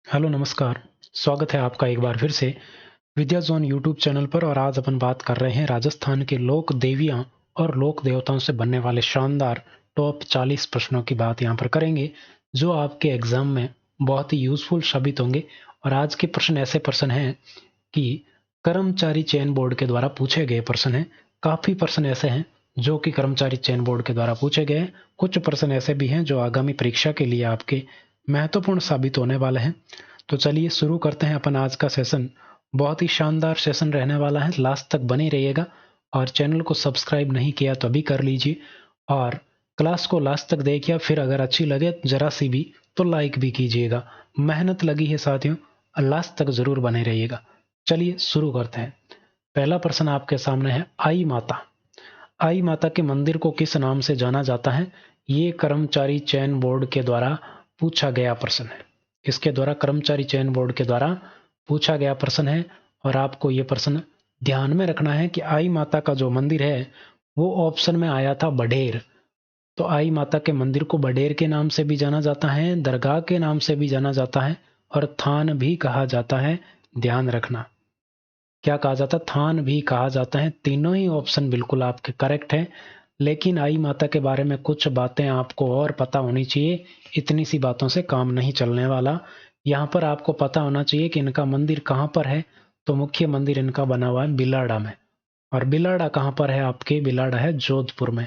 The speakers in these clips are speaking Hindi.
हेलो नमस्कार। स्वागत है आपका एक बार फिर से विद्या जोन यूट्यूब चैनल पर। और आज अपन बात कर रहे हैं राजस्थान के लोक देवियां और लोक देवताओं से बनने वाले शानदार टॉप 40 प्रश्नों की बात यहाँ पर करेंगे, जो आपके एग्जाम में बहुत ही यूजफुल साबित होंगे। और आज के प्रश्न ऐसे प्रश्न हैं कि कर्मचारी चयन बोर्ड के द्वारा पूछे गए प्रश्न हैं। काफी प्रश्न ऐसे हैं जो कि कर्मचारी चयन बोर्ड के द्वारा पूछे गए हैं। कुछ प्रश्न ऐसे भी हैं जो आगामी परीक्षा के लिए आपके महत्वपूर्ण साबित होने वाले हैं। तो चलिए शुरू करते हैं अपन आज का सेशन। बहुत ही शानदार सेशन रहने वाला है, लास्ट तक बने रहिएगा। और चैनल को सब्सक्राइब नहीं किया तो अभी कर लीजिए, और क्लास को लास्ट तक देखिए। फिर अगर अच्छी लगे जरा सी भी तो लाइक भी कीजिएगा। मेहनत लगी है साथियों, लास्ट तक जरूर बने रहिएगा। चलिए शुरू करते हैं। पहला प्रश्न आपके सामने है, आई माता। आई माता के मंदिर को किस नाम से जाना जाता है? ये कर्मचारी चयन बोर्ड के द्वारा पूछा गया प्रश्न है। इसके द्वारा कर्मचारी चयन बोर्ड के द्वारा पूछा गया प्रश्न है। और आपको ये प्रश्न ध्यान में रखना है कि आई माता का जो मंदिर है वो ऑप्शन में आया था बडेर। तो आई माता के मंदिर को बडेर के नाम से भी जाना जाता है, दरगाह के नाम से भी जाना जाता है, और थान भी कहा जाता है। ध्यान रखना, क्या कहा जाता है? थान भी कहा जाता है। तीनों ही ऑप्शन बिल्कुल आपके करेक्ट हैं। लेकिन आई माता के बारे में कुछ बातें आपको और पता होनी चाहिए। इतनी सी बातों से काम नहीं चलने वाला। यहाँ पर आपको पता होना चाहिए कि इनका मंदिर कहाँ पर है। तो मुख्य मंदिर इनका बना हुआ है बिलाड़ा में। और बिलाड़ा कहाँ पर है? आपके बिलाड़ा है जोधपुर में।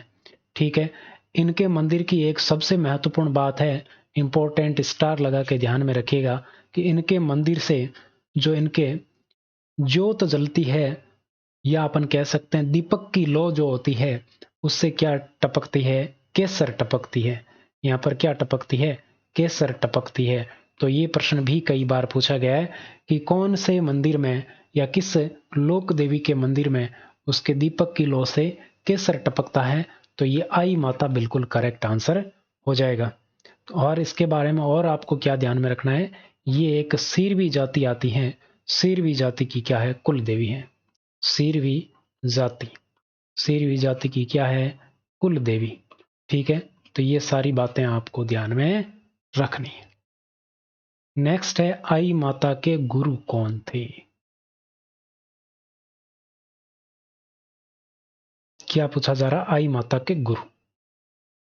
ठीक है। इनके मंदिर की एक सबसे महत्वपूर्ण बात है, इंपॉर्टेंट स्टार लगा के ध्यान में रखिएगा, कि इनके मंदिर से जो इनके ज्योत जलती है, या अपन कह सकते हैं दीपक की लौ जो होती है, उससे क्या टपकती है? केसर टपकती है। यहाँ पर क्या टपकती है? केसर टपकती है। तो ये प्रश्न भी कई बार पूछा गया है कि कौन से मंदिर में या किस लोक देवी के मंदिर में उसके दीपक की लौ से केसर टपकता है। तो ये आई माता बिल्कुल करेक्ट आंसर हो जाएगा। और इसके बारे में और आपको क्या ध्यान में रखना है, ये एक सिरवी जाति आती है। सिरवी जाति की क्या है? कुल देवी है। सिरवी जाति, सिरवी जाति की क्या है? कुल देवी। ठीक है। तो ये सारी बातें आपको ध्यान में रखनी है। नेक्स्ट है, आई माता के गुरु कौन थे? क्या पूछा जा रहा? आई माता के गुरु।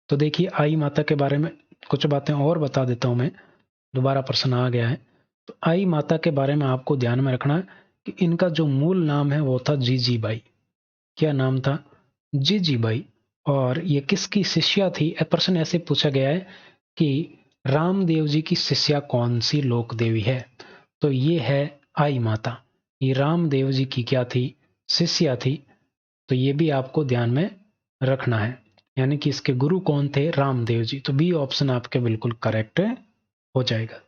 तो देखिए, आई माता के बारे में कुछ बातें और बता देता हूं मैं। दोबारा प्रश्न आ गया है। तो आई माता के बारे में आपको ध्यान में रखना है कि इनका जो मूल नाम है वो था जीजीबाई। क्या नाम था? जीजीबाई। और ये किसकी शिष्या थी? प्रश्न ऐसे पूछा गया है कि रामदेव जी की शिष्या कौन सी लोक देवी है? तो ये है आई माता। ये रामदेव जी की क्या थी? शिष्या थी। तो ये भी आपको ध्यान में रखना है। यानी कि इसके गुरु कौन थे? रामदेव जी। तो बी ऑप्शन आपके बिल्कुल करेक्ट हो जाएगा।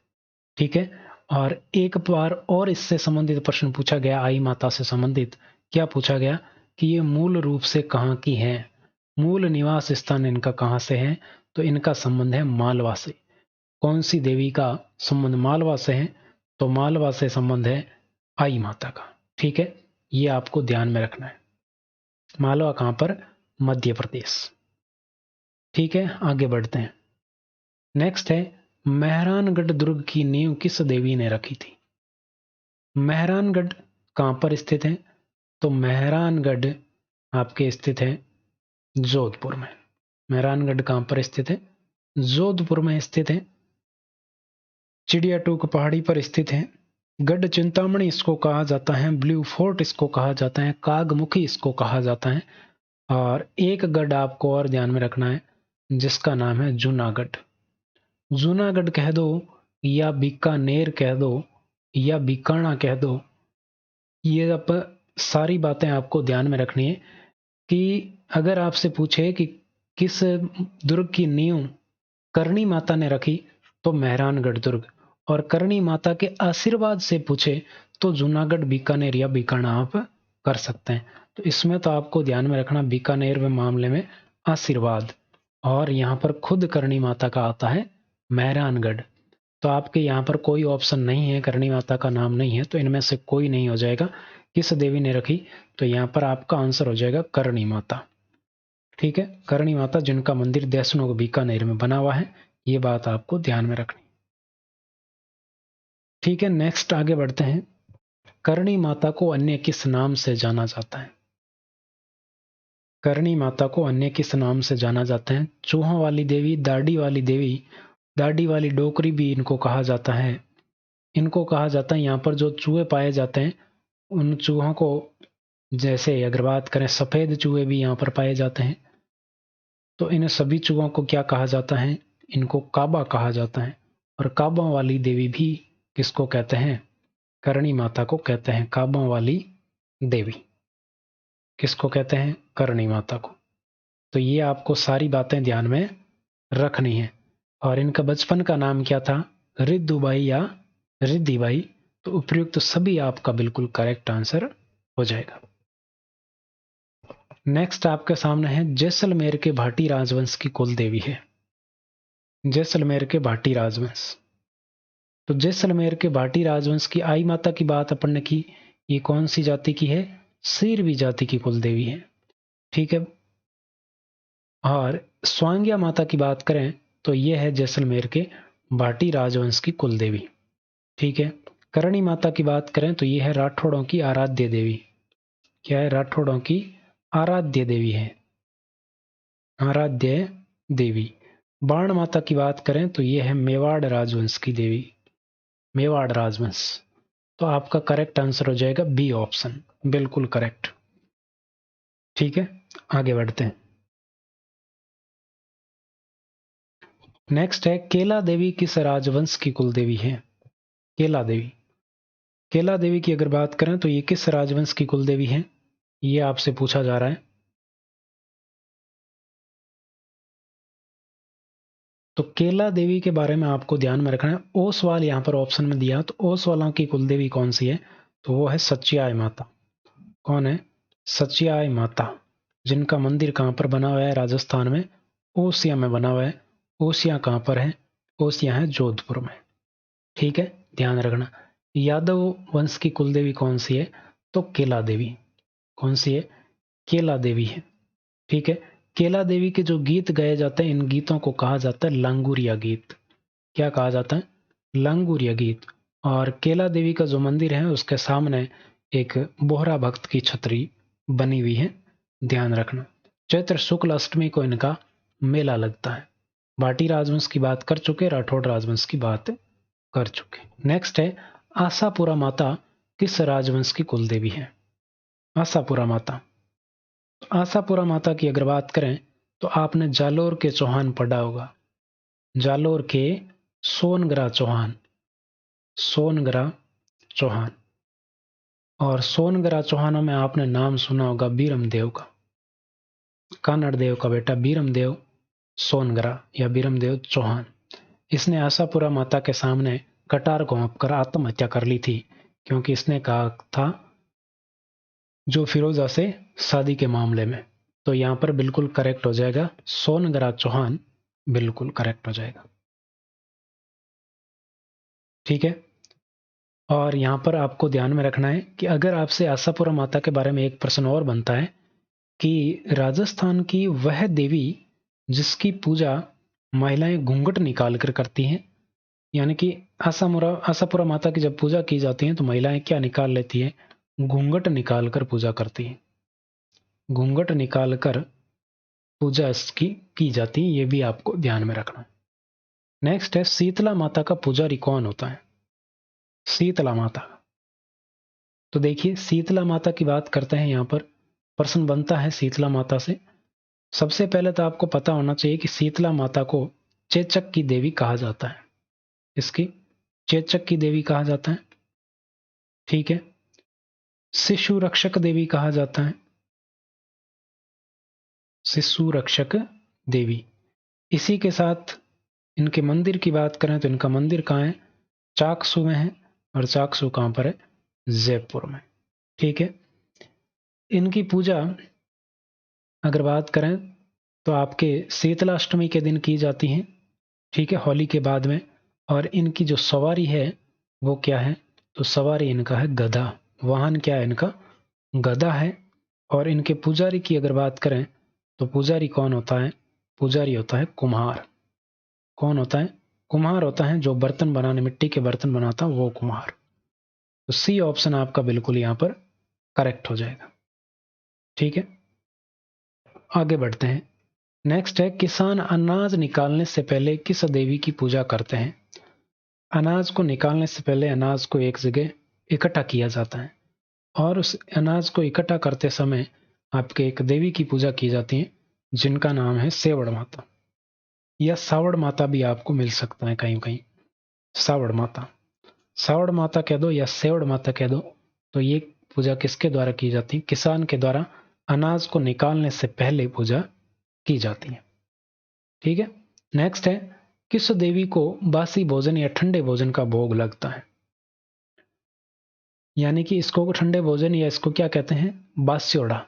ठीक है। और एक बार और इससे संबंधित प्रश्न पूछा गया, आई माता से संबंधित। क्या पूछा गया कि ये मूल रूप से कहाँ की है? मूल निवास स्थान इनका कहाँ से है? तो इनका संबंध है मालवा से। कौन सी देवी का संबंध मालवा से है? तो मालवा से संबंध है आई माता का। ठीक है। ये आपको ध्यान में रखना है। मालवा कहाँ पर? मध्य प्रदेश। ठीक है, आगे बढ़ते हैं। नेक्स्ट है, मेहरानगढ़ दुर्ग की नींव किस देवी ने रखी थी? मेहरानगढ़ कहाँ पर स्थित है? तो मेहरानगढ़ आपके स्थित है जोधपुर में। मेहरानगढ़ कहाँ पर स्थित है? जोधपुर में स्थित है। चिड़िया टूक पहाड़ी पर स्थित है। गढ़ चिंतामणि इसको कहा जाता है। ब्लू फोर्ट इसको कहा जाता है। कागमुखी इसको कहा जाता है। और एक गढ़ आपको और ध्यान में रखना है, जिसका नाम है जूनागढ़। जूनागढ़ कह दो, या बीकानेर कह दो, या बीकाना कह दो। ये अब सारी बातें आपको ध्यान में रखनी है कि अगर आपसे पूछे कि किस दुर्ग की नींव करणी माता ने रखी, तो मेहरानगढ़ दुर्ग। और करणी माता के आशीर्वाद से पूछे तो जूनागढ़, बीकानेर या बीकाना आप कर सकते हैं। तो इसमें तो आपको ध्यान में रखना, बीकानेर में मामले में आशीर्वाद, और यहाँ पर खुद करणी माता का आता है मेहरानगढ़। तो आपके यहाँ पर कोई ऑप्शन नहीं है, करणी माता का नाम नहीं है, तो इनमें से कोई नहीं हो जाएगा। किस देवी ने रखी? तो यहाँ पर आपका आंसर हो जाएगा करणी माता। ठीक है, करणी माता, जिनका मंदिर देशनोक बीकानेर में बना हुआ है। ये बात आपको ध्यान में रखनी। ठीक है, नेक्स्ट आगे बढ़ते हैं। करणी माता को अन्य किस नाम से जाना जाता है? करणी माता को अन्य किस नाम से जाना जाता है? चूहों वाली देवी, दाढ़ी वाली देवी, दाढ़ी वाली डोकरी भी इनको कहा जाता है। इनको कहा जाता है, यहाँ पर जो चूहे पाए जाते हैं उन चूहों को, जैसे अगर बात करें सफेद चूहे भी यहाँ पर पाए जाते हैं, तो इन सभी चूहों को क्या कहा जाता है? इनको काबा कहा जाता है। और काबा वाली देवी भी किसको कहते हैं? करणी माता को कहते हैं। काबा वाली देवी किसको कहते हैं? करणी माता को। तो ये आपको सारी बातें ध्यान में रखनी है। और इनका बचपन का नाम क्या था? रिद्धुबाई या रिद्धिबाई। तो उपयुक्त सभी आपका बिल्कुल करेक्ट आंसर हो जाएगा। नेक्स्ट आपके सामने है, जैसलमेर के भाटी राजवंश की कुल देवी है। जैसलमेर के भाटी राजवंश। तो जैसलमेर के भाटी राजवंश की आई माता की बात अपन ने की। ये कौन सी जाति की है? सीरवी जाति की कुल देवी है। ठीक है। और स्वांग्या माता की बात करें तो यह है जैसलमेर के भाटी राजवंश की कुल देवी। ठीक है। करणी माता की बात करें तो यह है राठौड़ों की आराध्य देवी। क्या है? राठौड़ों की आराध्य देवी है। आराध्य देवी। बाण माता की बात करें तो यह है मेवाड़ राजवंश की देवी। मेवाड़ राजवंश। तो आपका करेक्ट आंसर हो जाएगा बी ऑप्शन, बिल्कुल करेक्ट। ठीक है, आगे बढ़ते हैं। नेक्स्ट है, केला देवी किस राजवंश की कुल देवी है? केला देवी। केला देवी की अगर बात करें तो ये किस राजवंश की कुल देवी है? ये आपसे पूछा जा रहा है। तो केला देवी के बारे में आपको ध्यान में रखना है। ओसवाल यहां पर ऑप्शन में दिया, तो ओसवालों की कुल देवी कौन सी है? तो वो है सचियाय माता। कौन है? सचियाय माता। जिनका मंदिर कहां पर बना हुआ है? राजस्थान में ओसिया में बना हुआ है। ओसिया कहां पर है? ओसिया है जोधपुर में। ठीक है, ध्यान रखना। यादव वंश की कुल देवी कौन सी है? तो केला देवी। कौन सी है? केला देवी है। ठीक है। केला देवी के जो गीत गाए जाते हैं, इन गीतों को कहा जाता है लांगुरिया गीत। क्या कहा जाता है? लांगुरिया गीत। और केला देवी का जो मंदिर है उसके सामने एक बोहरा भक्त की छतरी बनी हुई है, ध्यान रखना। चैत्र शुक्ल अष्टमी को इनका मेला लगता है। भाटी राजवंश की बात कर चुके, राठौड़ राजवंश की बात कर चुके। नेक्स्ट है, आशापुरा माता किस राजवंश की कुल देवी है? आशापुरा माता। आशापुरा माता की अगर बात करें तो आपने जालोर के चौहान पढ़ा होगा। जालोर के सोनगरा चौहान। सोनगरा चौहान। और सोनगरा चौहानों में आपने नाम सुना होगा बीरमदेव का। कानड़ देव का बेटा बीरमदेव सोनगरा या बीरमदेव चौहान। इसने आशापुरा माता के सामने कटार घोंपकर आत्महत्या कर ली थी, क्योंकि इसने कहा था जो फिरोजा से शादी के मामले में। तो यहां पर बिल्कुल करेक्ट हो जाएगा, सोनगरा चौहान बिल्कुल करेक्ट हो जाएगा। ठीक है। और यहां पर आपको ध्यान में रखना है कि अगर आपसे आशापुरा माता के बारे में एक प्रश्न और बनता है कि राजस्थान की वह देवी जिसकी पूजा महिलाएं घूंघट निकाल कर करती हैं, यानी कि आशापुरा माता की जब पूजा की जाती है तो महिलाएं क्या निकाल लेती हैं? घूंघट निकाल कर पूजा करती हैं। घूंघट निकाल कर पूजा इसकी की जाती है, ये भी आपको ध्यान में रखना। नेक्स्ट है, शीतला माता का पुजारी कौन होता है? शीतला माता। तो देखिए, शीतला माता की बात करते हैं, यहां पर प्रश्न बनता है शीतला माता से। सबसे पहले तो आपको पता होना चाहिए कि शीतला माता को चेचक की देवी कहा जाता है। इसकी चेचक की देवी कहा जाता है। ठीक है। शिशु रक्षक देवी कहा जाता है। शिशु रक्षक देवी। इसी के साथ इनके मंदिर की बात करें तो इनका मंदिर कहाँ है? चाकसू में है। और चाकसू कहां पर है? जयपुर में। ठीक है। इनकी पूजा अगर बात करें तो आपके शीतलाष्टमी के दिन की जाती है। ठीक है, होली के बाद में। और इनकी जो सवारी है वो क्या है? तो सवारी इनका है गधा। वाहन क्या है इनका? गधा है। और इनके पुजारी की अगर बात करें तो पुजारी कौन होता है? पुजारी होता है कुम्हार। कौन होता है? कुम्हार होता है जो बर्तन बनाने, मिट्टी के बर्तन बनाता, वो कुम्हार। तो सी ऑप्शन आपका बिल्कुल यहाँ पर करेक्ट हो जाएगा। ठीक है, आगे बढ़ते हैं। नेक्स्ट है, किसान अनाज निकालने से पहले किस देवी की पूजा करते हैं? अनाज को निकालने से पहले अनाज को एक जगह इकट्ठा किया जाता है और उस अनाज को इकट्ठा करते समय आपके एक देवी की पूजा की जाती है जिनका नाम है सेवड़ माता, या सावड़ माता भी आपको मिल सकता है कहीं कहीं। सावड़ माता, सावड़ माता कह दो या सेवड़ माता कह दो। तो ये पूजा किसके द्वारा की जाती है? किसान के द्वारा अनाज को निकालने से पहले पूजा की जाती है। ठीक है, नेक्स्ट है, किस देवी को बासी भोजन या ठंडे भोजन का भोग लगता है? यानी कि इसको ठंडे भोजन या इसको क्या कहते हैं? बास्योड़ा।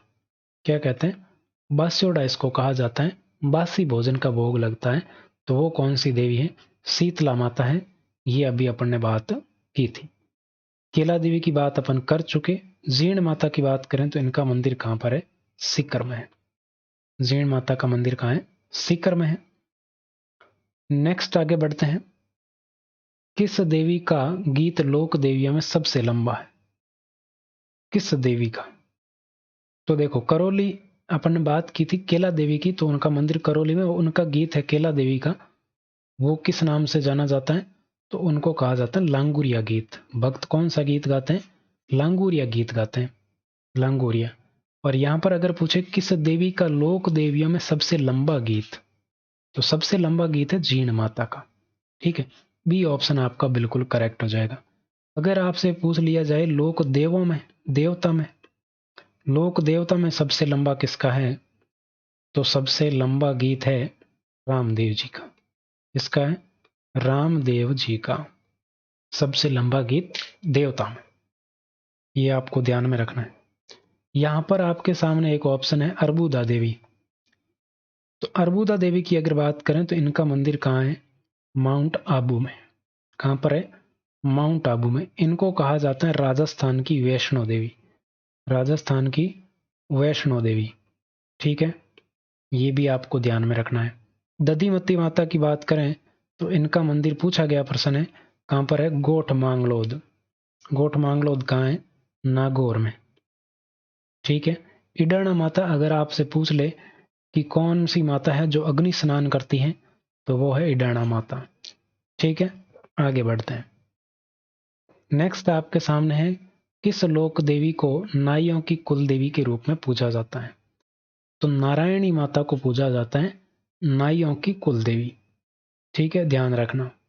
क्या कहते हैं? बास्योड़ा इसको कहा जाता है। बासी भोजन का भोग लगता है। तो वो कौन सी देवी है? शीतला माता है। ये अभी अपन ने बात की थी। केला देवी की बात अपन कर चुके। जीर्ण माता की बात करें तो इनका मंदिर कहां पर है? सीकर में है। जीर्ण माता का मंदिर कहां है? सीकर में है। नेक्स्ट आगे बढ़ते हैं। किस देवी का गीत लोक देवियों में सबसे लंबा है? किस देवी का? तो देखो, करौली अपन ने बात की थी केला देवी की, तो उनका मंदिर करौली में, उनका गीत है केला देवी का। वो किस नाम से जाना जाता है? तो उनको कहा जाता है लांगुरिया गीत। भक्त कौन सा गीत गाते हैं? लांगुरिया गीत गाते हैं, लांगुरिया। और यहां पर अगर पूछे किस देवी का लोक देवियों में सबसे लंबा गीत, तो सबसे लंबा गीत है जीर्ण माता का। ठीक है, बी ऑप्शन आपका बिल्कुल करेक्ट हो जाएगा। अगर आपसे पूछ लिया जाए लोक देवों में, देवता में, लोक देवता में सबसे लंबा किसका है, तो सबसे लंबा गीत है रामदेव जी का। इसका है रामदेव जी का सबसे लंबा गीत देवता में। ये आपको ध्यान में रखना है। यहां पर आपके सामने एक ऑप्शन है अर्बुदा देवी। तो अर्बुदा देवी की अगर बात करें तो इनका मंदिर कहाँ है? माउंट आबू में। कहां पर है? माउंट आबू में। इनको कहा जाता है राजस्थान की वैष्णो देवी। राजस्थान की वैष्णो देवी। ठीक है, ये भी आपको ध्यान में रखना है। दधिमती माता की बात करें तो इनका मंदिर पूछा गया प्रश्न है, कहां पर है? गोठ मांगलोद। गोठ मांगलोद कहाँ है? नागौर में। ठीक है, इडरना माता अगर आपसे पूछ ले कि कौन सी माता है जो अग्नि स्नान करती है, तो वो है इडरना माता। ठीक है, आगे बढ़ते हैं। नेक्स्ट आपके सामने है, किस लोक देवी को नाइयों की कुल देवी के रूप में पूजा जाता है? तो नारायणी माता को पूजा जाता है नाइयों की कुल देवी। ठीक है, ध्यान रखना।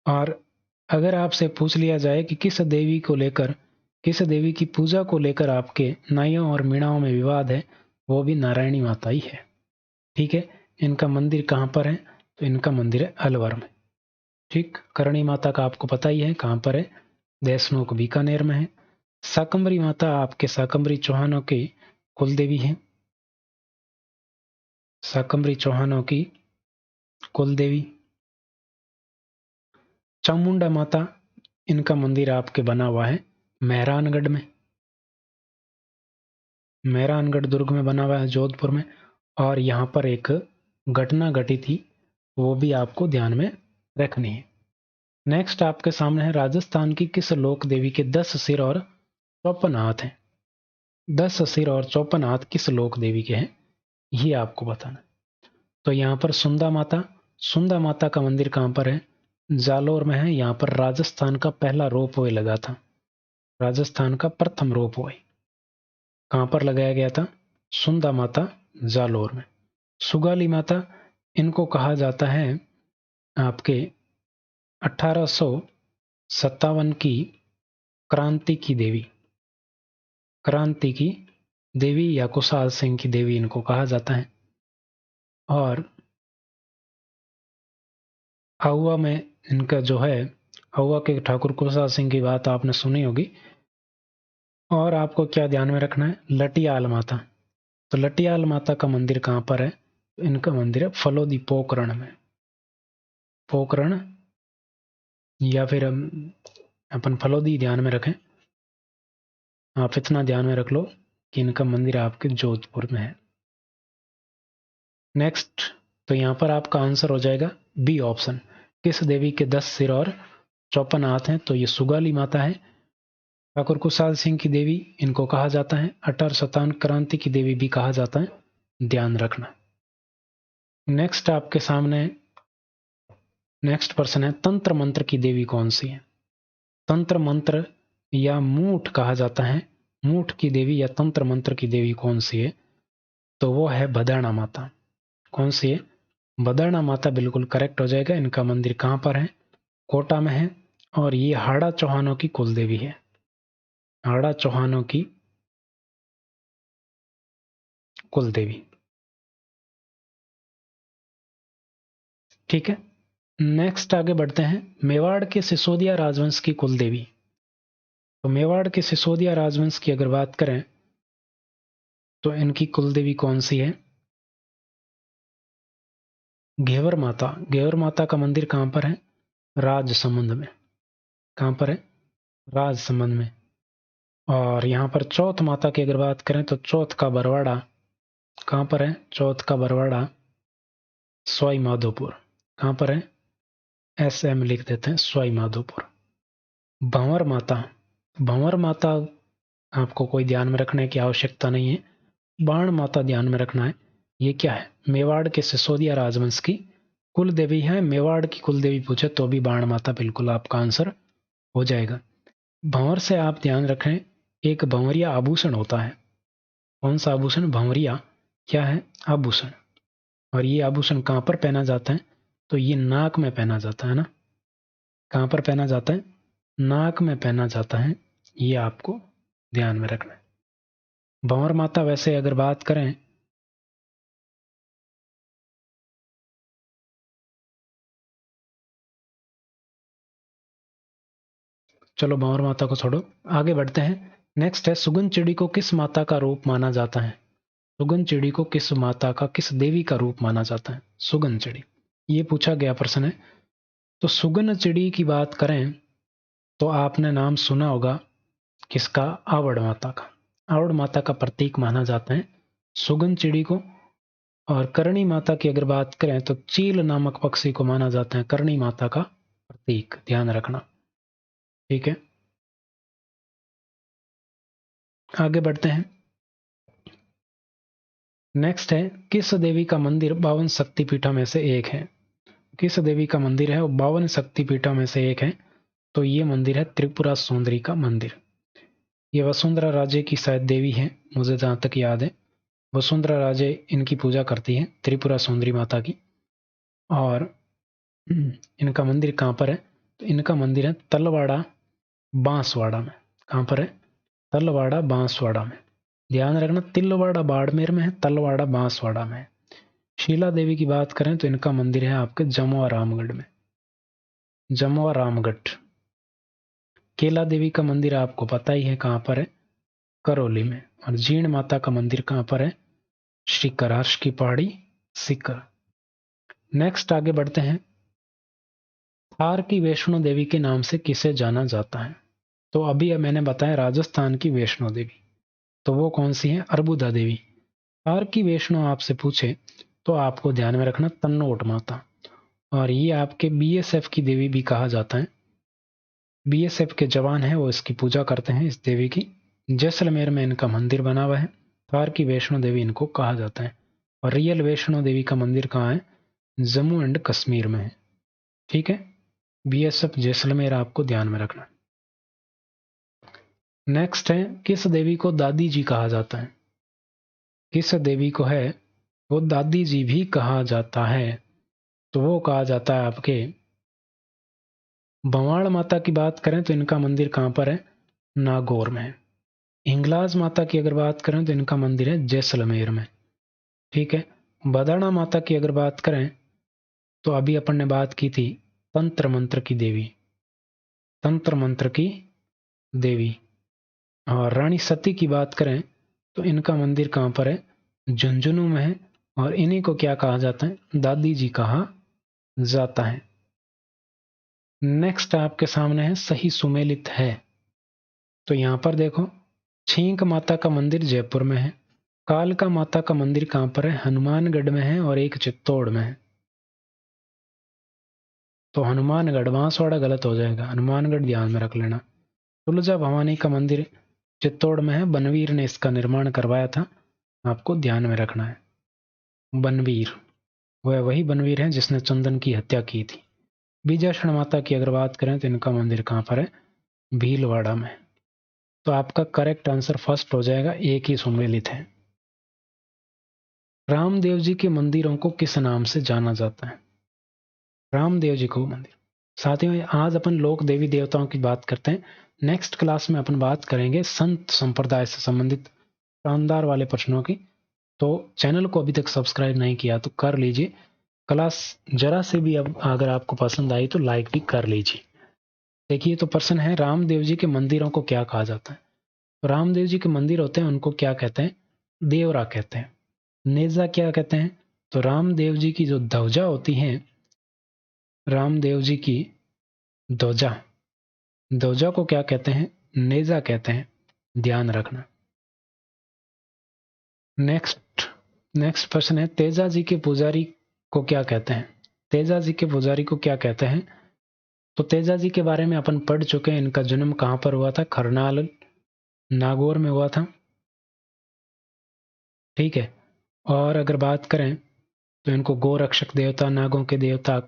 और अगर आपसे पूछ लिया जाए कि किस देवी को लेकर, किस देवी की पूजा को लेकर आपके नाइयों और मीणाओं में विवाद है, वो भी नारायणी माता ही है। ठीक है, इनका मंदिर कहां पर है? तो इनका मंदिर है अलवर में। ठीक, करणी माता का आपको पता ही है कहां पर है? देशनोक बीकानेर में है। शाकंभरी माता आपके शाकंभरी चौहानों की कुल देवी है। शाकंभरी चौहानों की कुल देवी। चामुंडा माता, इनका मंदिर आपके बना हुआ है मेहरानगढ़ में। मेहरानगढ़ दुर्ग में बना हुआ है, जोधपुर में। और यहाँ पर एक घटना घटी थी, वो भी आपको ध्यान में रखनी है। नेक्स्ट आपके सामने है, राजस्थान की किस लोक देवी के 10 सिर और 54 हाथ हैं? 10 सिर और 54 हाथ किस लोक देवी के हैं, ये आपको बताना। तो यहाँ पर सुंदा माता, सुंदा माता का मंदिर कहाँ पर है? जालोर में है। यहाँ पर राजस्थान का पहला रोपवे लगा था। राजस्थान का प्रथम रोपवे कहाँ पर लगाया गया था? सुंदा माता, जालोर में। सुगाली माता, इनको कहा जाता है आपके 1857 की क्रांति की देवी। क्रांति की देवी या कुशाल सिंह की देवी इनको कहा जाता है। और आहुआ में इनका जो है, आहुआ के ठाकुर कुशाल सिंह की बात आपने सुनी होगी। और आपको क्या ध्यान में रखना है? लटियाल माता। तो लटियाल माता का मंदिर कहाँ पर है? इनका मंदिर है फलोदी पोकरण में। पोकरण या फिर अपन फलोदी ध्यान में रखें। आप इतना ध्यान में रख लो कि इनका मंदिर आपके जोधपुर में है। नेक्स्ट तो यहाँ पर आपका आंसर हो जाएगा बी ऑप्शन। किस देवी के 10 सिर और 54 हाथ हैं? तो ये सुगाली माता है। ठाकुर कुशाल सिंह की देवी इनको कहा जाता है। अठार शतान क्रांति की देवी भी कहा जाता है, ध्यान रखना। नेक्स्ट आपके सामने नेक्स्ट प्रश्न है, तंत्र मंत्र की देवी कौन सी है? तंत्र मंत्र या मूठ कहा जाता है, मूठ की देवी या तंत्र मंत्र की देवी कौन सी है? तो वो है भदाना माता। कौन सी है? भदाना माता बिल्कुल करेक्ट हो जाएगा। इनका मंदिर कहाँ पर है? कोटा में है, और ये हाड़ा चौहानों की कुल देवी है। हाड़ा चौहानों की कुल देवी। ठीक है, नेक्स्ट आगे बढ़ते हैं। मेवाड़ के सिसोदिया राजवंश की कुल देवी। तो मेवाड़ के सिसोदिया राजवंश की अगर बात करें तो इनकी कुल देवी कौन सी है? घेवर माता। घेवर माता का मंदिर कहां पर है? राजसमंद में। कहां पर है? राजसमंद में। और यहां पर चौथ माता की अगर बात करें तो चौथ का बरवाड़ा कहां पर है? चौथ का बरवाड़ा सवाई माधोपुर। कहां पर है? SM लिख देते हैं, सवाई माधोपुर। भंवर माता। भंवर माता आपको कोई ध्यान में रखने की आवश्यकता नहीं है, बाण माता ध्यान में रखना है। ये क्या है? मेवाड़ के सिसोदिया राजवंश की कुल देवी है। मेवाड़ की कुल देवी पूछे तो भी बाण माता बिल्कुल आपका आंसर हो जाएगा। भंवर से आप ध्यान रखें, एक भंवरिया आभूषण होता है। कौन सा आभूषण? भंवरिया क्या है? आभूषण। और ये आभूषण कहां पर पहना जाता है? तो ये नाक में पहना जाता है ना। कहां पर पहना जाता है? नाक में पहना जाता है। ये आपको ध्यान में रखना है। भंवर माता वैसे अगर बात करें चलो भंवर माता को छोड़ो, आगे बढ़ते हैं। नेक्स्ट है, सुगन चिड़ी को किस माता का रूप माना जाता है? सुगन चिड़ी को किस माता का, किस देवी का रूप माना जाता है? सुगन चिड़ी, ये पूछा गया प्रश्न है। तो सुगन चिड़ी की बात करें तो आपने नाम सुना होगा किसका? आवड़ माता का। आवड़ माता का प्रतीक माना जाता है सुगन चिड़ी को। और करणी माता की अगर बात करें तो चील नामक पक्षी को माना जाता है करणी माता का प्रतीक, ध्यान रखना। ठीक है, आगे बढ़ते हैं। नेक्स्ट है, किस देवी का मंदिर 52 शक्तिपीठों में से एक है? किस देवी का मंदिर है वो 52 शक्तिपीठों में से एक है? तो ये मंदिर है त्रिपुरा सुंदरी का मंदिर। ये वसुंधरा राजे की शायद देवी है, मुझे जहां तक याद है। वसुंधरा राजे इनकी पूजा करती है, त्रिपुरा सुंदरी माता की। और इनका मंदिर कहां पर है? तो इनका मंदिर है तलवाड़ा बांसवाड़ा में। कहां पर है? तलवाड़ा बांसवाड़ा में। ध्यान रखना, तिलवाड़ा बाड़मेर में है, तलवाड़ा बांसवाड़ा में है। शीला देवी की बात करें तो इनका मंदिर है आपके जमुआ रामगढ़ में, जमुआ रामगढ़। केला देवी का मंदिर आपको पता ही है कहां पर है? करौली में। और जीण माता का मंदिर कहां पर है? श्रीकर, हर्ष की पहाड़ी सीकर। नेक्स्ट आगे बढ़ते हैं। थार की वैष्णो देवी के नाम से किसे जाना जाता है? तो अभी मैंने बताया राजस्थान की वैष्णो देवी, तो वो कौन सी है? अर्बुदा देवी। थार की वैष्णो आपसे पूछे तो आपको ध्यान में रखना तन्नोट माता। और ये आपके BSF की देवी भी कहा जाता है। BSF के जवान हैं वो इसकी पूजा करते हैं, इस देवी की। जैसलमेर में इनका मंदिर बना हुआ है। थार की वैष्णो देवी इनको कहा जाता है। और रियल वैष्णो देवी का मंदिर कहाँ है? जम्मू एंड कश्मीर में है। ठीक है, BSF जैसलमेर आपको ध्यान में रखना। नेक्स्ट है, किस देवी को दादी जी कहा जाता है? किस देवी को है वो दादी जी भी कहा जाता है? तो वो कहा जाता है आपके भंवाड़ माता की बात करें तो इनका मंदिर कहां पर है? नागौर में है। हिंगलाज माता की अगर बात करें तो इनका मंदिर है जैसलमेर में। ठीक है, बदाना माता की अगर बात करें तो अभी अपन ने बात की थी तंत्र मंत्र की देवी, तंत्र मंत्र की देवी। और रानी सती की बात करें तो इनका मंदिर कहां पर है? झुंझुनू में है। और इन्हीं को क्या कहा जाता है? दादी जी कहा जाता है। नेक्स्ट आपके सामने है, सही सुमेलित है। तो यहां पर देखो, छींक माता का मंदिर जयपुर में है। कालका माता का मंदिर कहाँ पर है? हनुमानगढ़ में है और एक चित्तौड़ में है। तो हनुमानगढ़, बांसवाड़ा गलत हो जाएगा, हनुमानगढ़ ध्यान में रख लेना। तुलजा भवानी का मंदिर चित्तौड़ में है, बनवीर ने इसका निर्माण करवाया था, आपको ध्यान में रखना है। बनवीर वह वही बनवीर है जिसने चंदन की हत्या की थी। बीजाक्षण माता की अगर बात करें तो इनका मंदिर कहाँ पर है? भीलवाड़ा में। तो आपका करेक्ट आंसर फर्स्ट हो जाएगा, एक ही सुमेलित है। रामदेव जी के मंदिरों को किस नाम से जाना जाता है? रामदेव जी को मंदिर। साथियों, आज अपन लोक देवी देवताओं की बात करते हैं। नेक्स्ट क्लास में अपन बात करेंगे संत संप्रदाय से संबंधित शानदार वाले प्रश्नों की। तो चैनल को अभी तक सब्सक्राइब नहीं किया तो कर लीजिए। क्लास जरा से भी अब अगर आपको पसंद आई तो लाइक भी कर लीजिए। देखिए, तो प्रश्न है, रामदेव जी के मंदिरों को क्या कहा जाता है? तो रामदेव जी के मंदिर होते हैं उनको क्या कहते हैं? देवरा कहते हैं। नेजा क्या कहते हैं? तो रामदेव जी की जो ध्वजा होती है, रामदेव जी की ध्वजा, ध्वजा को क्या कहते हैं? नेजा कहते हैं, ध्यान रखना। नेक्स्ट प्रश्न है, तेजा जी के पुजारी को क्या कहते हैं? तेजा जी के पुजारी को क्या कहते हैं? तो तेजा जी के बारे में अपन पढ़ चुके हैं। इनका जन्म कहां पर हुआ था? खरनाल नागौर में हुआ था। ठीक है। और अगर बात करें तो इनको गोरक्षक देवता, नागों के देवता,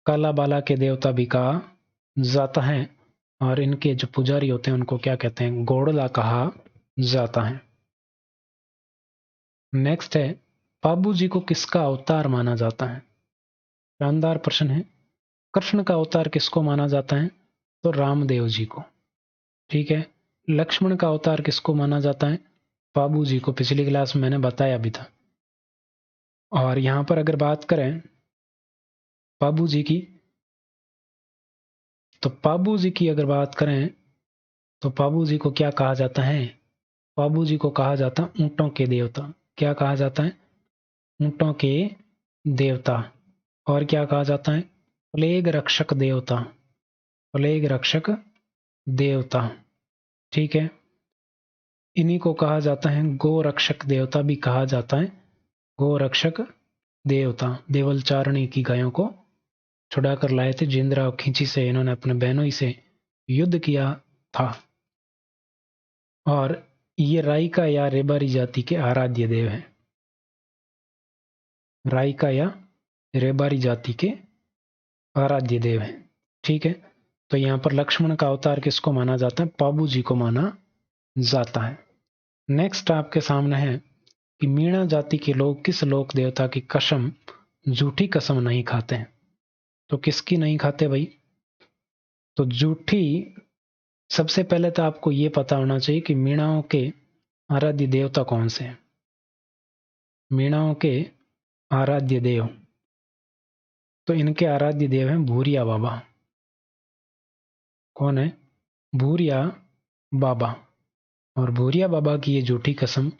काला बाला के देवता भी कहा जाता है। और इनके जो पुजारी होते हैं उनको क्या कहते हैं? गोड़ला कहा जाता है। नेक्स्ट है, पाबू जी को किसका अवतार माना जाता है? शानदार प्रश्न है। कृष्ण का अवतार किसको माना जाता है? तो रामदेव जी को। ठीक है। लक्ष्मण का अवतार किसको माना जाता है? पाबू जी को। पिछली क्लास में मैंने बताया भी था। और यहां पर अगर बात करें पाबू जी की, तो पाबू जी की अगर बात करें तो पाबू जी को क्या कहा जाता है? पाबू जी को कहा जाता है ऊंटों के देवता। क्या कहा जाता है? ऊंटों के देवता। और क्या कहा जाता है? प्लेग रक्षक देवता। प्लेग रक्षक देवता। ठीक है। इन्हीं को कहा जाता है गोरक्षक देवता भी कहा जाता है। गोरक्षक देवता। देवलचारणी की गायों को छुड़ाकर लाए थे। जिंद्रा और खींची से इन्होंने अपने बहनोई से युद्ध किया था। और ये राइका या रेबारी जाति के आराध्य देव हैं। राइका या रेबारी जाति के आराध्य देव हैं। ठीक है। तो यहां पर लक्ष्मण का अवतार किसको माना जाता है? पाबू जी को माना जाता है। नेक्स्ट आपके सामने है कि मीणा जाति के लोग किस लोक देवता की कसम, झूठी कसम नहीं खाते हैं? तो किसकी नहीं खाते भाई? तो झूठी, सबसे पहले तो आपको यह पता होना चाहिए कि मीणाओं के आराध्य देवता कौन से हैं। मीणाओं के आराध्य देव, तो इनके आराध्य देव हैं भूरिया बाबा। कौन है? भूरिया बाबा। और भूरिया बाबा की ये झूठी कसम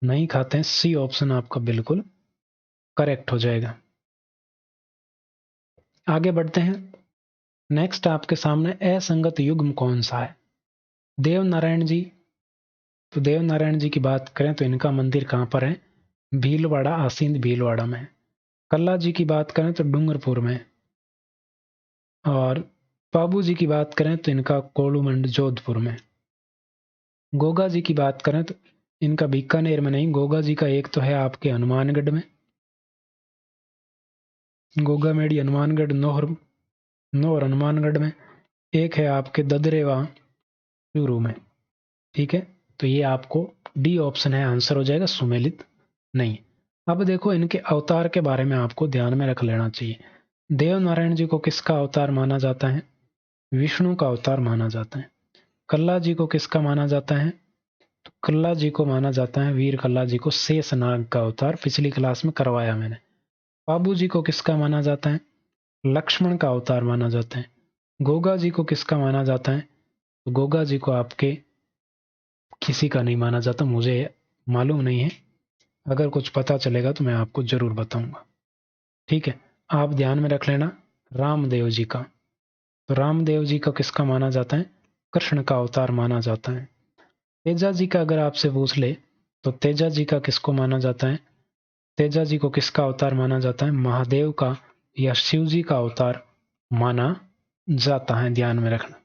नहीं खाते हैं। सी ऑप्शन आपका बिल्कुल करेक्ट हो जाएगा। आगे बढ़ते हैं। नेक्स्ट आपके सामने असंगत युग्म कौन सा है? देव नारायण जी। तो देव नारायण जी की बात करें तो इनका मंदिर कहां पर है? भीलवाड़ा, आसींद भीलवाड़ा में। कल्ला जी की बात करें तो डूंगरपुर में। और पाबू जी की बात करें तो इनका कोलूमंड जोधपुर में। गोगा जी की बात करें तो इनका बीकानेर में नहीं, गोगा जी का एक तो है आपके हनुमानगढ़ में, गोगा मेडी हनुमानगढ़ नौर हनुमानगढ़ में। एक है आपके ददरेवा चूरू में। ठीक है। तो ये आपको डी ऑप्शन है आंसर हो जाएगा, सुमेलित नहीं। अब देखो, इनके अवतार के बारे में आपको ध्यान में रख लेना चाहिए। देव नारायण जी को किसका अवतार माना जाता है? विष्णु का अवतार माना जाता है। कल्ला जी को किसका माना जाता है? तो कल्ला जी को माना जाता है, वीर कल्ला जी को शेषनाग का अवतार। पिछली क्लास में करवाया मैंने। बाबू जी को किसका माना जाता है? लक्ष्मण का अवतार माना जाता है। गोगा जी को किसका माना जाता है? तो गोगा जी को आपके किसी का नहीं माना जाता, मुझे मालूम नहीं है। अगर कुछ पता चलेगा तो मैं आपको जरूर बताऊंगा। ठीक है। आप ध्यान में रख लेना रामदेव जी का। तो रामदेव जी का किसका माना जाता है? कृष्ण का अवतार माना जाता है। तेजा जी का अगर आपसे पूछ ले तो तेजा जी का किसको माना जाता है? तेजा जी को किसका अवतार माना जाता है? महादेव का या शिव जी का अवतार माना जाता है, ध्यान में रखना।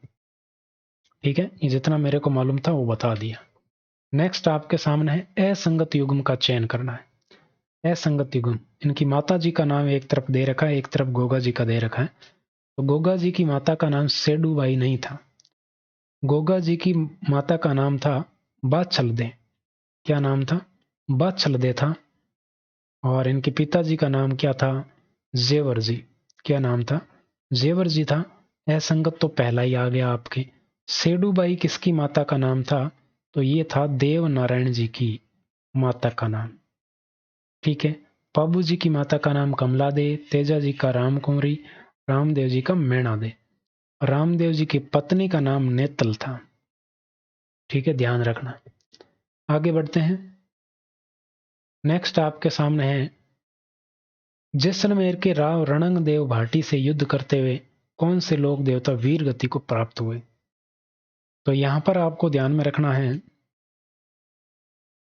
ठीक है, ये जितना मेरे को मालूम था वो बता दिया। नेक्स्ट आपके सामने है असंगत युग्म का चयन करना है। असंगत युग्म, इनकी माता जी का नाम एक तरफ दे रखा है, एक तरफ गोगा जी का दे रखा है। तो गोगा जी की माता का नाम सेडूबाई नहीं था, गोगा जी की माता का नाम था बाछलदे। क्या नाम था? बाछलदे था। और इनके पिताजी का नाम क्या था? जेवर जी। क्या नाम था? जेवर जी था। असंगत तो पहला ही आ गया आपके। सेडूबाई किसकी माता का नाम था? तो ये था देव नारायण जी की माता का नाम। ठीक है, पाबू जी की माता का नाम कमला दे, तेजा जी का राम कुंवरी, रामदेव जी का मैणा दे। रामदेव जी की पत्नी का नाम नेतल था। ठीक है, ध्यान रखना। आगे बढ़ते हैं। नेक्स्ट आपके सामने है जैसलमेर के राव रणंग देव भाटी से युद्ध करते हुए कौन से लोक देवता वीर गति को प्राप्त हुए? तो यहां पर आपको ध्यान में रखना है,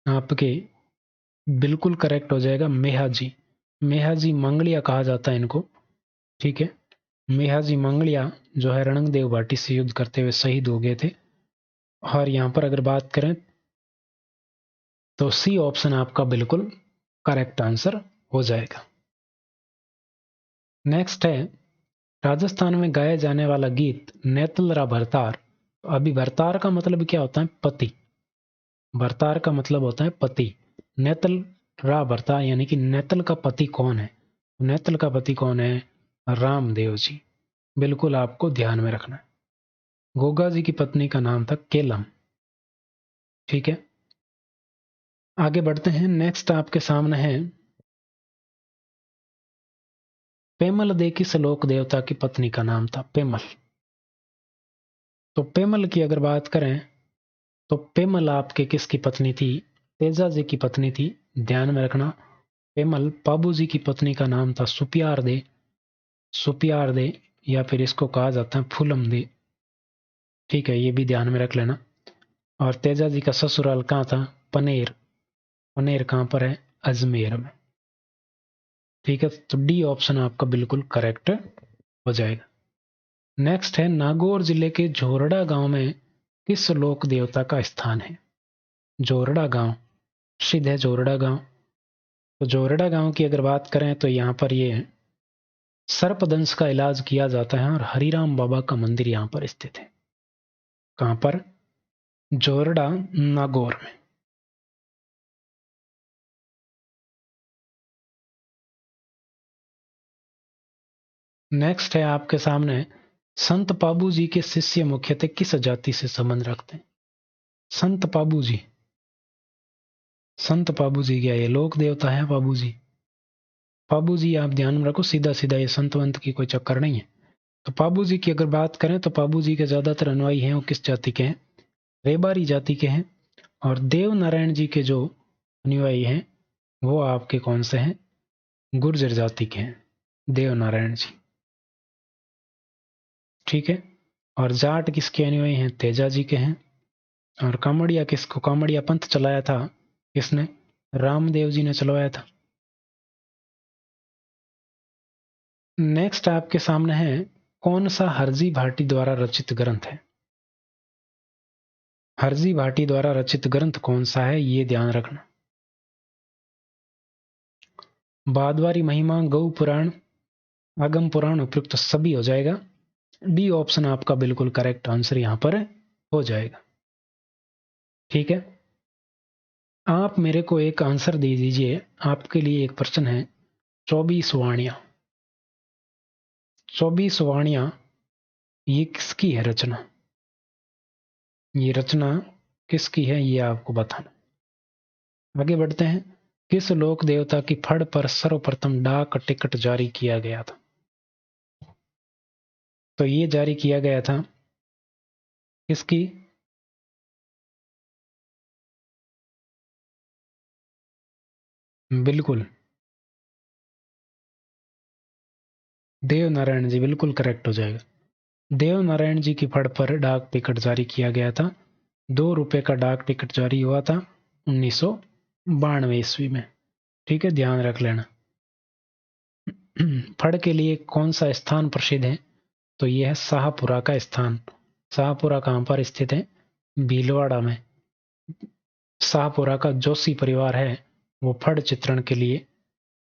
आपके बिल्कुल करेक्ट हो जाएगा मेहाजी। मेहाजी मंगलिया कहा जाता है इनको। ठीक है, मेहाजी मंगलिया जो है रणंग देव भाटी से युद्ध करते हुए शहीद हो गए थे। और यहां पर अगर बात करें तो सी ऑप्शन आपका बिल्कुल करेक्ट आंसर हो जाएगा। नेक्स्ट है राजस्थान में गाया जाने वाला गीत नेतलरा भरतार। अभी भरतार का मतलब क्या होता है? पति। भरतार का मतलब होता है पति। नेतल रा भरतार यानी कि नेतल का पति कौन है? नेतल का पति कौन है? रामदेव जी। बिल्कुल आपको ध्यान में रखना है। गोगा जी की पत्नी का नाम था केलम। ठीक है, आगे बढ़ते हैं। नेक्स्ट आपके सामने है पेमल दे किस लोक देवता की पत्नी का नाम था? पेमल। तो पेमल की अगर बात करें तो पेमल आपके किसकी पत्नी थी? तेजा जी की पत्नी थी। ध्यान में रखना, पेमल पाबू जी की पत्नी का नाम था सुपियार दे। सुपियार दे या फिर इसको कहा जाता है फूलम दे। ठीक है, ये भी ध्यान में रख लेना। और तेजा जी का ससुराल कहाँ था? पनेर। पनेर कहाँ पर है? अजमेर में। ठीक है, तो डी ऑप्शन आपका बिल्कुल करेक्ट हो जाएगा। नेक्स्ट है नागौर जिले के झोरड़ा गांव में किस लोक देवता का स्थान है? जोरड़ा गांव प्रसिद्ध है, जोरड़ा गांव। तो जोरड़ा गांव की अगर बात करें तो यहाँ पर ये सर्पदंश का इलाज किया जाता है और हरिराम बाबा का मंदिर यहाँ पर स्थित है। कहाँ पर? जोरड़ा, नागौर में। नेक्स्ट है आपके सामने संत पाबू जी के शिष्य मुख्यतः किस जाति से संबंध रखते हैं? संत पाबू जी। संत पाबू जी क्या ये लोक देवता है? पाबू जी, पाबू जी आप ध्यान में रखो, सीधा सीधा, ये संत वंत की कोई चक्कर नहीं है। तो पाबू जी की अगर बात करें तो पाबू जी के ज्यादातर अनुयायी हैं वो किस जाति के हैं? रेबारी जाति के हैं। और देव नारायण जी के जो अनुयायी हैं वो आपके कौन से हैं? गुर्जर जाति के हैं, देव नारायण जी। ठीक है, और जाट किसके अनुयायी हैं? तेजा जी के हैं। और कामड़िया किसको, कामड़िया पंथ चलाया था किसने? रामदेव जी ने चलवाया था। नेक्स्ट आपके सामने है कौन सा हरजी भाटी द्वारा रचित ग्रंथ है? हरजी भाटी द्वारा रचित ग्रंथ कौन सा है, ये ध्यान रखना। बादवारी महिमा, गौ पुराण, आगम पुराण, उपयुक्त सभी हो जाएगा। डी ऑप्शन आपका बिल्कुल करेक्ट आंसर यहां पर हो जाएगा। ठीक है, आप मेरे को एक आंसर दे दीजिए। आपके लिए एक प्रश्न है, 24 वाणियां। 24 वाणियां ये किसकी है रचना? ये रचना किसकी है ये आपको बताना। आगे बढ़ते हैं। किस लोक देवता की फड़ पर सर्वप्रथम डाक टिकट जारी किया गया था? तो ये जारी किया गया था किसकी? बिल्कुल देव नारायण जी, बिल्कुल करेक्ट हो जाएगा। देव नारायण जी की फड़ पर डाक टिकट जारी किया गया था। 2 रुपए का डाक टिकट जारी हुआ था 1900 92 ईस्वी में। ठीक है, ध्यान रख लेना। फड़ के लिए कौन सा स्थान प्रसिद्ध है? तो यह है शाहपुरा का स्थान। शाहपुरा कहाँ पर स्थित है? भीलवाड़ा में। शाहपुरा का जोशी परिवार है वो फड़ चित्रण के लिए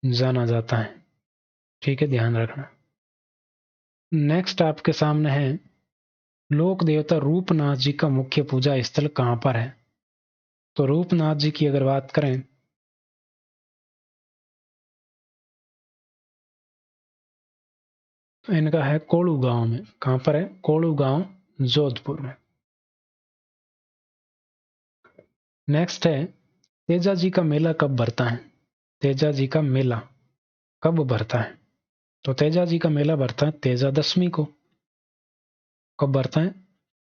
जाना जाता है। ठीक है, ध्यान रखना। नेक्स्ट आपके सामने है लोक देवता रूपनाथ जी का मुख्य पूजा स्थल कहाँ पर है? तो रूपनाथ जी की अगर बात करें तो इनका है कोड़ू गांव में। कहाँ पर है? कोड़ू गांव, जोधपुर में। नेक्स्ट है तेजा जी का मेला कब भरता है? तेजा जी का मेला कब भरता है? तो तेजा जी का मेला भरता है तेजा दशमी को। कब भरता है?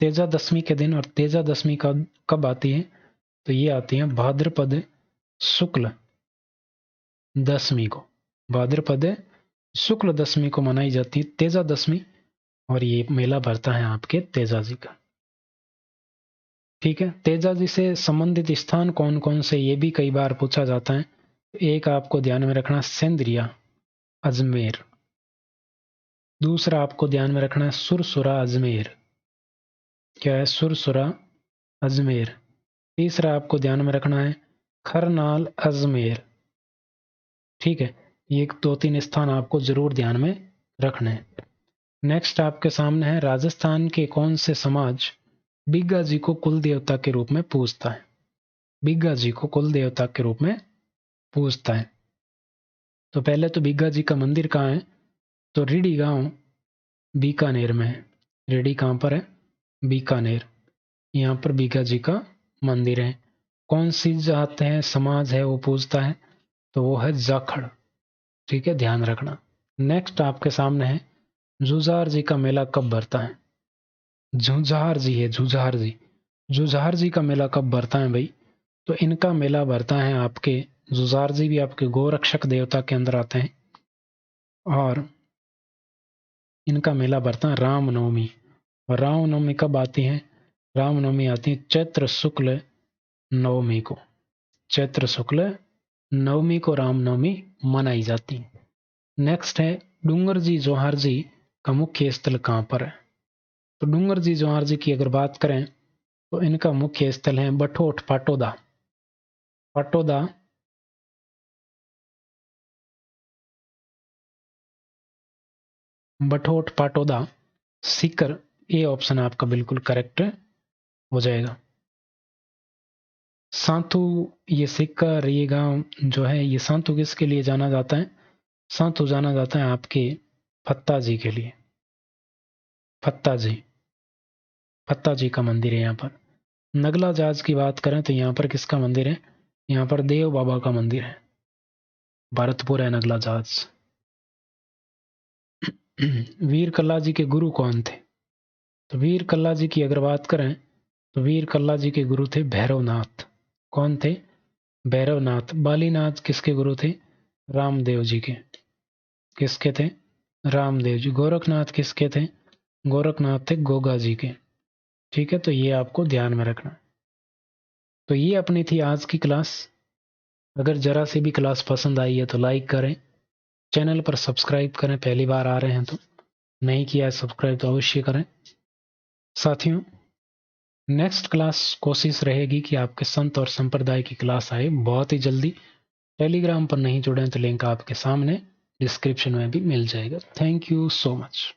तेजा दशमी के दिन। और तेजा दशमी कब आती है? तो ये आती है भाद्रपद शुक्ल दशमी को। भाद्रपद शुक्ल दशमी को मनाई जाती है तेजा दशमी, और ये मेला भरता है आपके तेजा जी का। ठीक है, तेजा जी से संबंधित स्थान कौन कौन से, ये भी कई बार पूछा जाता है। एक आपको ध्यान में रखना सेंद्रिया अजमेर। दूसरा आपको ध्यान में रखना है सुरसुरा अजमेर। क्या है? सुरसुरा अजमेर। तीसरा आपको ध्यान में रखना है खरनाल अजमेर। ठीक है, ये 2-3 स्थान आपको जरूर ध्यान में रखने हैं। नेक्स्ट आपके सामने है राजस्थान के कौन से समाज बिग्गा जी को कुल देवता के रूप में पूजता है? बिग्गा जी को कुल देवता के रूप में पूजता है। तो पहले तो बिग्गा जी का मंदिर कहाँ है? तो रीडी गांव बीकानेर में है। रीडी कहाँ पर है? बीकानेर। यहाँ पर बिग्गा जी का मंदिर है। कौन सी जात है, समाज है वो पूजता है? तो वो है जाखड़। ठीक है, ध्यान रखना। नेक्स्ट आपके सामने है जुझार जी का मेला कब भरता है? जुझार जी है, जुझार जी। जुझार जी का मेला कब भरता है भाई? तो इनका मेला भरता है आपके, जुझार जी भी आपके गोरक्षक देवता के अंदर आते हैं, और इनका मेला भरता है रामनवमी। और रामनवमी कब आती है? रामनवमी आती है चैत्र शुक्ल नवमी को। चैत्र शुक्ल नवमी को रामनवमी मनाई जाती है। नेक्स्ट है डूंगर जी जोहार जी का मुख्य स्थल कहाँ पर है? तो डूंगर जी जोहार जी की अगर बात करें तो इनका मुख्य स्थल है बठोट पाटोदा। पाटोदा बठोट पाटोदा सीकर, ये ऑप्शन आपका बिल्कुल करेक्ट हो जाएगा। सांतू, ये सीकर, ये गांव जो है, ये सांतू किसके लिए जाना जाता है? सांतू जाना जाता है आपके फत्ता जी के लिए। फत्ता जी, फत्ता जी का मंदिर है यहाँ पर। नगला जाज की बात करें तो यहाँ पर किसका मंदिर है? यहाँ पर देव बाबा का मंदिर है। भरतपुर है नगला जाज। वीर कल्ला जी के गुरु कौन थे? तो वीर कल्ला जी की अगर बात करें तो वीर कल्ला जी के गुरु थे भैरवनाथ। कौन थे? भैरवनाथ। बालीनाथ किसके गुरु थे? रामदेव जी के। किसके थे? रामदेव जी। गोरखनाथ किसके थे? गोरखनाथ थे गोगा जी के। ठीक है, तो ये आपको ध्यान में रखना। तो ये अपनी थी आज की क्लास। अगर जरा सी भी क्लास पसंद आई है तो लाइक करें, चैनल पर सब्सक्राइब करें, पहली बार आ रहे हैं तो। नहीं किया है सब्सक्राइब तो अवश्य करें। साथियों, नेक्स्ट क्लास कोशिश रहेगी कि आपके संत और संप्रदाय की क्लास आए बहुत ही जल्दी। टेलीग्राम पर नहीं जुड़े तो लिंक आपके सामने डिस्क्रिप्शन में भी मिल जाएगा। Thank you so much.